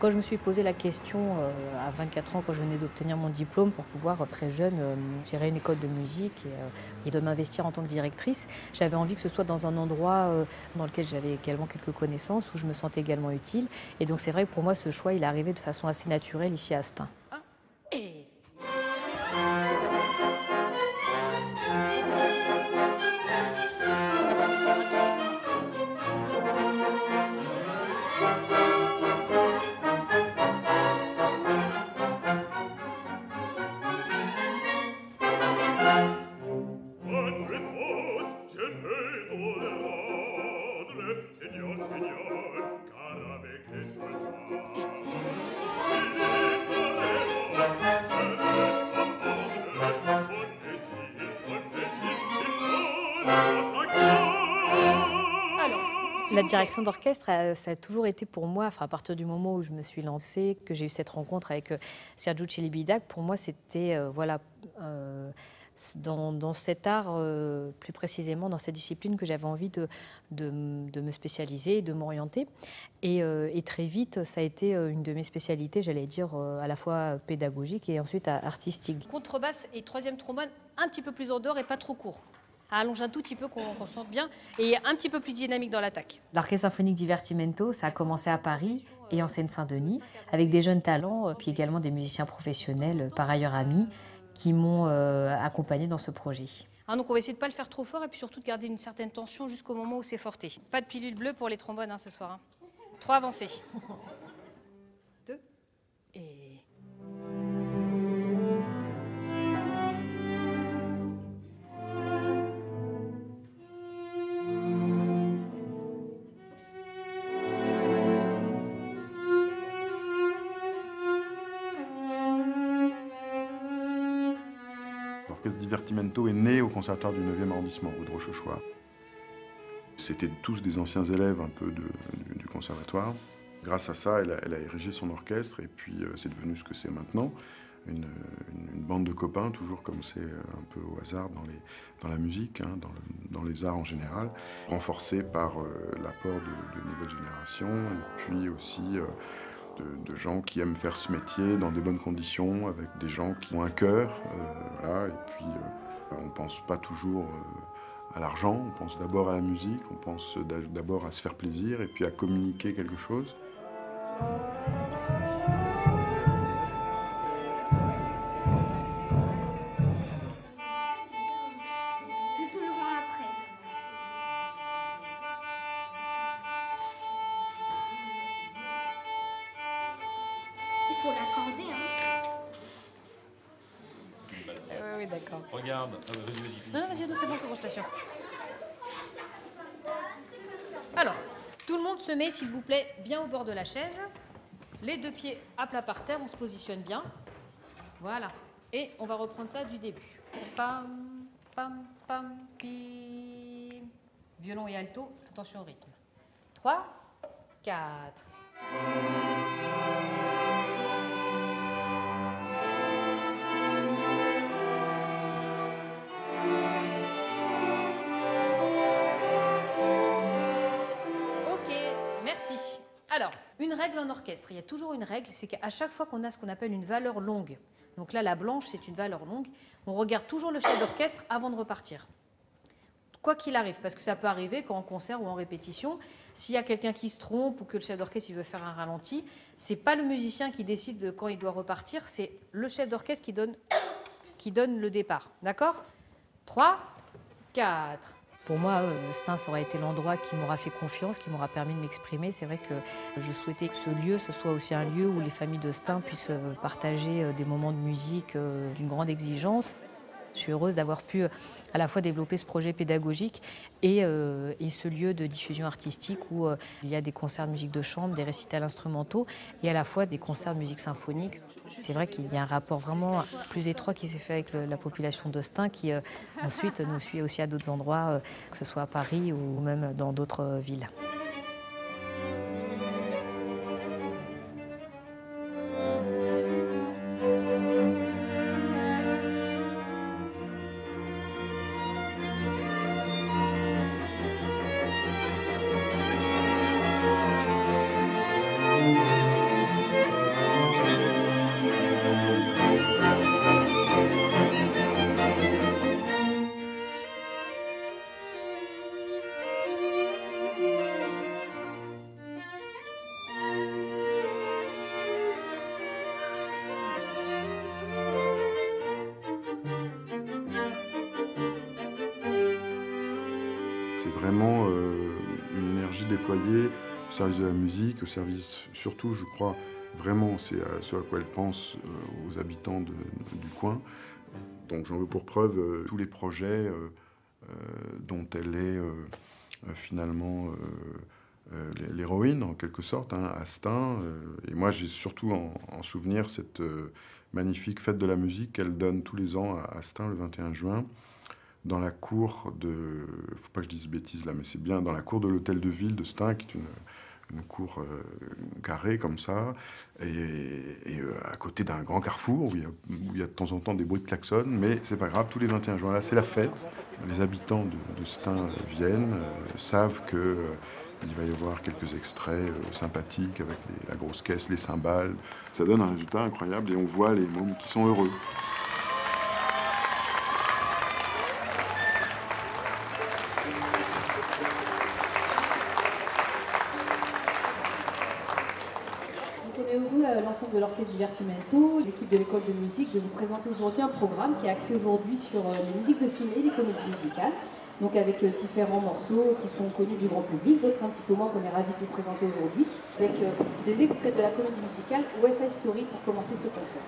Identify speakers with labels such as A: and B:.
A: Quand je me suis posé la question à 24 ans, quand je venais d'obtenir mon diplôme, pour pouvoir, très jeune, gérer une école de musique et de m'investir en tant que directrice, j'avais envie que ce soit dans un endroit dans lequel j'avais également quelques connaissances, où je me sentais également utile. Et donc c'est vrai que pour moi, ce choix, il est arrivé de façon assez naturelle ici à Stains. La direction d'orchestre, ça a toujours été pour moi, enfin, à partir du moment où je me suis lancée, que j'ai eu cette rencontre avec Sergiu Celibidache, pour moi c'était voilà, dans cet art, plus précisément dans cette discipline, que j'avais envie de me spécialiser et de m'orienter. Et très vite, ça a été une de mes spécialités, j'allais dire, à la fois pédagogique et ensuite artistique. Contrebasse et troisième trombone, un petit peu plus en dehors et pas trop court. Allonge un tout petit peu, qu'on sente bien, et un petit peu plus dynamique dans l'attaque. L'Orchestre symphonique Divertimento, ça a commencé à Paris et en Seine-Saint-Denis, avec des jeunes talents, puis également des musiciens professionnels, par ailleurs amis, qui m'ont accompagné dans ce projet. Donc on va essayer de ne pas le faire trop fort et puis surtout de garder une certaine tension jusqu'au moment où c'est forté. Pas de pilule bleue pour les trombones ce soir. 3 avancées. 2 et...
B: L'orchestre Divertimento est né au conservatoire du 9e arrondissement, rue de Rochechouart. C'était tous des anciens élèves un peu du conservatoire. Grâce à ça, elle a érigé son orchestre et puis c'est devenu ce que c'est maintenant. Une bande de copains, toujours comme c'est un peu au hasard dans la musique, hein, dans les arts en général, renforcés par l'apport de nouvelles générations et puis aussi de gens qui aiment faire ce métier dans de bonnes conditions, avec des gens qui ont un cœur, voilà, et puis on ne pense pas toujours à l'argent, on pense d'abord à la musique, on pense d'abord à se faire plaisir et puis à communiquer quelque chose.
C: Il faut l'accorder, hein.
A: Oui, d'accord.
D: Regarde. Vas-y.
A: Non, c'est bon, je t'assure. Alors, tout le monde se met, s'il vous plaît, bien au bord de la chaise. Les 2 pieds à plat par terre, on se positionne bien. Voilà. Et on va reprendre ça du début. Pam, pam, pam, pim. Violon et alto, attention au rythme. 3, 4. Merci. Alors, une règle en orchestre, il y a toujours une règle, c'est qu'à chaque fois qu'on a ce qu'on appelle une valeur longue, donc là la blanche c'est une valeur longue, on regarde toujours le chef d'orchestre avant de repartir. Quoi qu'il arrive, parce que ça peut arriver quand en concert ou en répétition, s'il y a quelqu'un qui se trompe ou que le chef d'orchestre il veut faire un ralenti, c'est pas le musicien qui décide de quand il doit repartir, c'est le chef d'orchestre qui donne le départ. D'accord ? 3, 4. Pour moi, Stains aurait été l'endroit qui m'aura fait confiance, qui m'aura permis de m'exprimer. C'est vrai que je souhaitais que ce lieu, ce soit aussi un lieu où les familles de Stains puissent partager des moments de musique d'une grande exigence. Je suis heureuse d'avoir pu à la fois développer ce projet pédagogique et ce lieu de diffusion artistique où il y a des concerts de musique de chambre, des récitals instrumentaux et à la fois des concerts de musique symphonique. C'est vrai qu'il y a un rapport vraiment plus étroit qui s'est fait avec la population de Stains qui ensuite nous suit aussi à d'autres endroits, que ce soit à Paris ou même dans d'autres villes.
B: C'est vraiment une énergie déployée au service de la musique, au service, surtout, je crois, vraiment, c'est ce à quoi elle pense aux habitants du coin. Donc j'en veux pour preuve tous les projets dont elle est finalement l'héroïne, en quelque sorte, hein, Astin. Et moi, j'ai surtout en souvenir cette magnifique fête de la musique qu'elle donne tous les ans à Astin, le 21 juin, dans la cour de... faut pas que je dise bêtises là, mais c'est bien dans la cour de l'hôtel de ville de Stein, qui est une cour carrée comme ça, et à côté d'un grand carrefour où il y a de temps en temps des bruits de klaxon, mais c'est pas grave, tous les 21 juin, là, c'est la fête. Les habitants de Stein viennent, savent que... il va y avoir quelques extraits sympathiques avec la grosse caisse, les cymbales. Ça donne un résultat incroyable et on voit les mômes qui sont heureux.
D: On est heureux, l'ensemble de l'orchestre Divertimento, l'équipe de l'école de musique, de vous présenter aujourd'hui un programme qui est axé aujourd'hui sur les musiques de film et les comédies musicales. Donc avec différents morceaux qui sont connus du grand public, d'autres un petit peu moins qu'on est ravis de vous présenter aujourd'hui, avec des extraits de la comédie musicale West Side Story pour commencer ce concert.